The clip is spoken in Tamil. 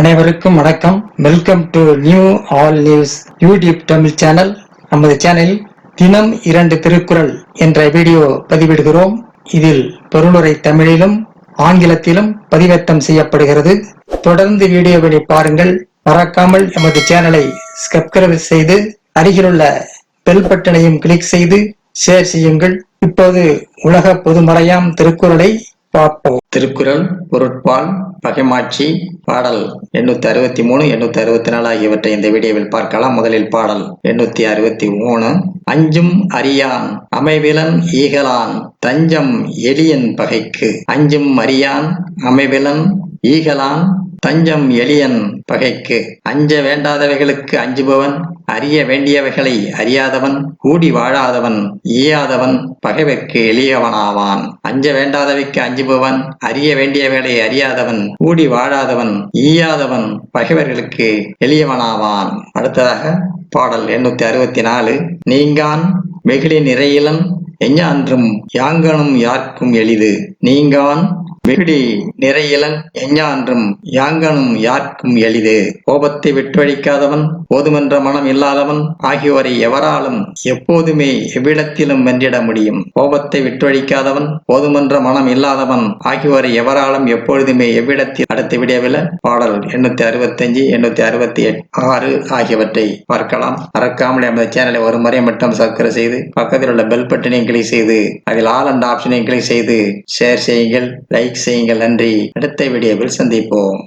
அனைவருக்கும் வணக்கம். Welcome to new all news YouTube Tamil channel. நமது சேனலில் தினம் 2 திருக்குறள் என்ற வீடியோ பதிவிடுகிறோம். இதில் பொருளுரை தமிழிலும் ஆங்கிலத்திலும் பதிவேற்றம் செய்யப்படுகிறது. தொடர்ந்து வீடியோவை பாருங்கள். மறக்காமல் எமது சேனலை சப்ஸ்கிரைப் செய்து அருகிலுள்ள பெல் பட்டனையும் கிளிக் செய்து ஷேர் செய்யுங்கள். இப்போது உலக பொதுமறையாம் திருக்குறளை பார்ப்போம். திருக்குறள், பொருட்பால், பகைமாட்சி, பாடல் 863, 864 ஆகியவற்றை இந்த வீடியோவில் பார்க்கலாம். முதலில் பாடல் 863. அஞ்சும் அறியான் அமைவிலன் ஈகலான் தஞ்சம் எளியன் பகைக்கு. அஞ்சும் அறியான் அமைவிலன் ஈகலான் தஞ்சம் எளியன் பகைக்கு. அஞ்ச வேண்டாதவைகளுக்கு அஞ்சுபவன், அறிய வேண்டியவைகளை அறியாதவன், கூடி வாழாதவன், ஈயாதவன், பகைவர்க்கு எளியவனாவான். அஞ்ச வேண்டாதவைக்கு அஞ்சுபவன், அறிய வேண்டியவைகளை அறியாதவன், கூடி வாழாதவன், ஈயாதவன், பகைவர்களுக்கு எளியவனாவான். அடுத்ததாக பாடல் 864. நீங்கான் வெகுளி நிறையிலன் எஞ்ஞான்றும் யாங்கனும் யார்க்கும் எளிது. நீங்கான் வெகுளி நிறையிலன் எஞ்ஞான்றும் யாங்கனும் யார்க்கும் எளிது. கோபத்தை விட்டுவழிக்காதவன், போதுமென்ற மனம் இல்லாதவன் ஆகியோரை எவராலும் எப்போதுமே எவ்விடத்திலும் வென்றிட முடியும். கோபத்தை விட்டுவழிக்காதவன், போதுமென்ற மனம் இல்லாதவன் ஆகியோரை எவராலும் எப்பொழுதுமே எவ்விடத்தில். அடுத்த வீடியோவில் பாடல் 865, 866 ஆகியவற்றை பார்க்கலாம். மறக்காமல் எமது சேனலை ஒரு முறை மட்டும் சப்ஸ்கிரைப் செய்து பக்கத்தில் உள்ள பெல் பட்டனையும் கிளிக் செய்து அதில் ஆல் என்ற ஆப்ஷனையும் கிளிக் செய்து ஷேர் செய்யுங்கள், லைக் செய்யுங்கள். நன்றி. அடுத்த வீடியோவில் சந்திப்போம்.